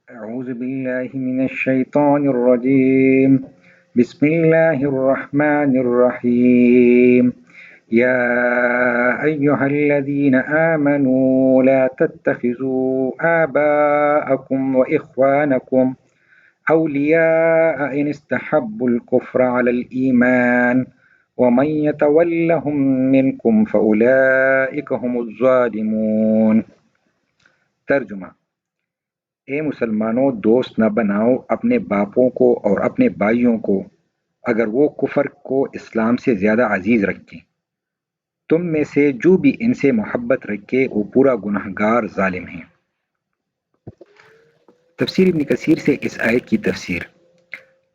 أعوذ بالله من الشيطان الرجيم. بسم الله الرحمن الرحيم. يا أيها الذين آمنوا لا تتخذوا آباءكم وإخوانكم أولياء إن استحبوا الكفر على الإيمان ومن يتولهم منكم فأولئك هم الظالمون. ترجمہ: اے مسلمانوں، دوست نہ بناؤ اپنے باپوں کو اور اپنے بھائیوں کو اگر وہ کفر کو اسلام سے زیادہ عزیز رکھیں۔ تم میں سے جو بھی ان سے محبت رکھے وہ پورا گنہگار ظالم ہیں۔ تفسیر ابن کثیر سے اس آیت کی تفسیر۔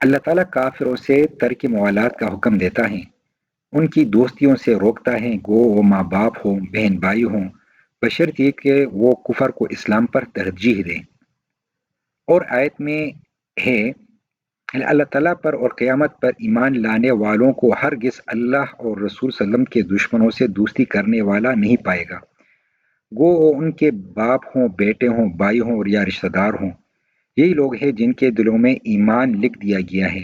اللہ تعالیٰ کافروں سے ترک موالات کا حکم دیتا ہے، ان کی دوستیوں سے روکتا ہے، گو وہ ماں باپ ہوں، بہن بھائی ہوں، بشرط یہ کہ وہ کفر کو اسلام پر ترجیح دیں۔ اور آیت میں ہے اللہ تعالیٰ پر اور قیامت پر ایمان لانے والوں کو ہرگز اللہ اور رسول صلی اللہ علیہ وسلم کے دشمنوں سے دوستی کرنے والا نہیں پائے گا، گو وہ ان کے باپ ہوں، بیٹے ہوں، بھائی ہوں اور یا رشتہ دار ہوں۔ یہی لوگ ہیں جن کے دلوں میں ایمان لکھ دیا گیا ہے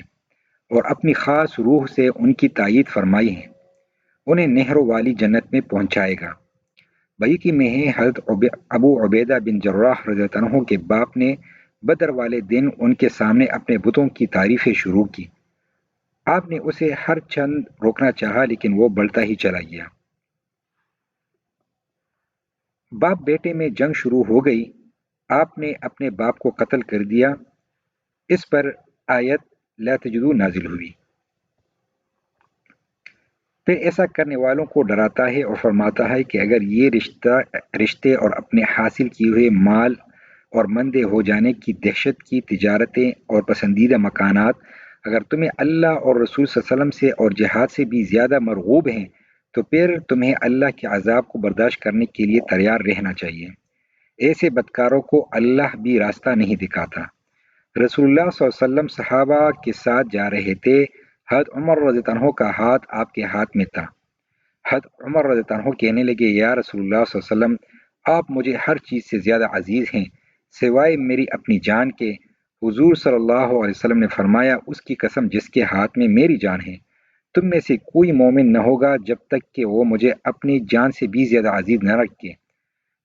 اور اپنی خاص روح سے ان کی تائید فرمائی ہے، انہیں نہروں والی جنت میں پہنچائے گا۔ بھائی میں ہے حضرت ابو عبیدہ بن جراح رضی اللہ عنہ کے باپ نے بدر والے دن ان کے سامنے اپنے بتوں کی تعریفیں شروع کی۔ آپ نے اسے ہر چند روکنا چاہا لیکن وہ بڑھتا ہی چلا گیا۔ باپ بیٹے میں جنگ شروع ہو گئی، آپ نے اپنے باپ کو قتل کر دیا۔ اس پر آیت لا تجدو نازل ہوئی۔ پھر ایسا کرنے والوں کو ڈراتا ہے اور فرماتا ہے کہ اگر یہ رشتے اور اپنے حاصل کیے ہوئے مال اور مندے ہو جانے کی دہشت کی تجارتیں اور پسندیدہ مکانات اگر تمہیں اللہ اور رسول صلی اللہ علیہ وسلم سے اور جہاد سے بھی زیادہ مرغوب ہیں تو پھر تمہیں اللہ کے عذاب کو برداشت کرنے کے لیے تیار رہنا چاہیے۔ ایسے بدکاروں کو اللہ بھی راستہ نہیں دکھاتا۔ رسول اللہ صلی اللہ علیہ وسلم صحابہ کے ساتھ جا رہے تھے، حضرت عمر رضی اللہ عنہ کا ہاتھ آپ کے ہاتھ میں تھا۔ حضرت عمر رضی اللہ عنہ کہنے لگے، یا رسول اللہ صلی اللہ علیہ وسلم، آپ مجھے ہر چیز سے زیادہ عزیز ہیں سوائے میری اپنی جان کے۔ حضور صلی اللہ علیہ وسلم نے فرمایا، اس کی قسم جس کے ہاتھ میں میری جان ہے، تم میں سے کوئی مومن نہ ہوگا جب تک کہ وہ مجھے اپنی جان سے بھی زیادہ عزیز نہ رکھے۔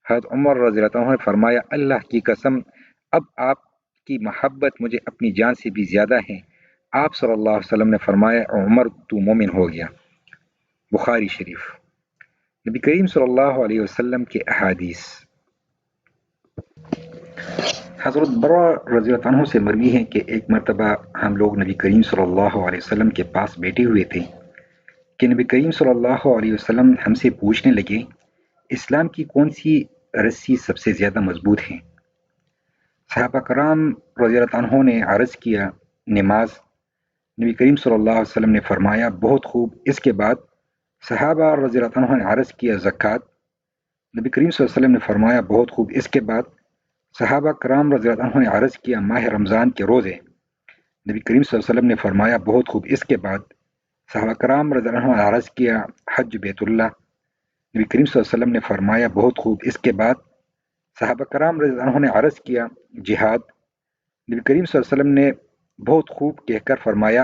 حضرت عمر رضی اللہ عنہ نے فرمایا، اللہ کی قسم، اب آپ کی محبت مجھے اپنی جان سے بھی زیادہ ہے۔ آپ صلی اللہ علیہ وسلم نے فرمایا، عمر تو مومن ہو گیا۔ بخاری شریف۔ نبی کریم صلی اللہ علیہ وسلم کے احادیث۔ حضرت برہ رضی اللہ عنہ سے مروی ہے کہ ایک مرتبہ ہم لوگ نبی کریم صلی اللہ علیہ وسلم کے پاس بیٹھے ہوئے تھے کہ نبی کریم صلی اللہ علیہ وسلم ہم سے پوچھنے لگے، اسلام کی کون سی رسی سب سے زیادہ مضبوط ہے؟ صحابہ کرام رضی اللہ عنہ نے عرض کیا، نماز۔ نبی کریم صلی اللہ علیہ وسلم نے فرمایا، بہت خوب، اس کے بعد؟ صحابہ رضی اللہ عنہ نے عرض کیا، زکوٰۃ۔ نبی کریم صلی اللہ علیہ وسلم نے فرمایا، بہت خوب، اس کے بعد؟ صحابہ کرام رضی اللہ عنہ نے عرض کیا، ماہ رمضان کے روزے۔ نبی کریم صلی اللہ علیہ وسلم نے فرمایا، بہت خوب، اس کے بعد؟ صحابہ کرام رضی اللہ عنہ نے عرض کیا، حج بیت اللہ۔ نبی کریم صلی اللہ علیہ وسلم نے فرمایا، بہت خوب، اس کے بعد؟ صحابہ کرام رضی اللہ عنہ نے عرض کیا، جہاد۔ نبی کریم صلی اللہ علیہ وسلم نے بہت خوب کہہ کر فرمایا،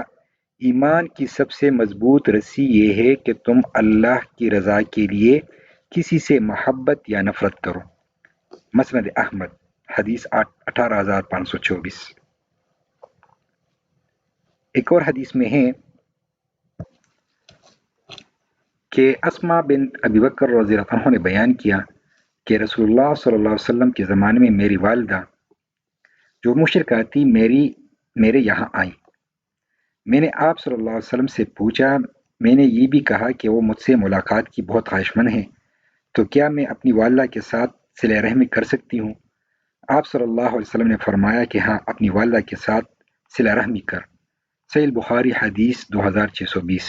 ایمان کی سب سے مضبوط رسی یہ ہے کہ تم اللہ کی رضا کے لیے کسی سے محبت یا نفرت کرو۔ مسند احمد، حدیث 18524۔ ایک اور حدیث میں ہے کہ اسما بنت ابی بکر رضی اللہ عنہ نے بیان کیا کہ رسول اللہ صلی اللہ علیہ وسلم کے زمانے میں میری والدہ جو مشرکہ تھی میرے یہاں آئیں۔ میں نے آپ صلی اللہ علیہ وسلم سے پوچھا، میں نے یہ بھی کہا کہ وہ مجھ سے ملاقات کی بہت خواہشمند ہیں، تو کیا میں اپنی والدہ کے ساتھ صلہ رحمی کر سکتی ہوں؟ آپ صلی اللہ علیہ وسلم نے فرمایا کہ ہاں، اپنی والدہ کے ساتھ صلہ رحمی کر۔ صحیح بخاری، حدیث 2620۔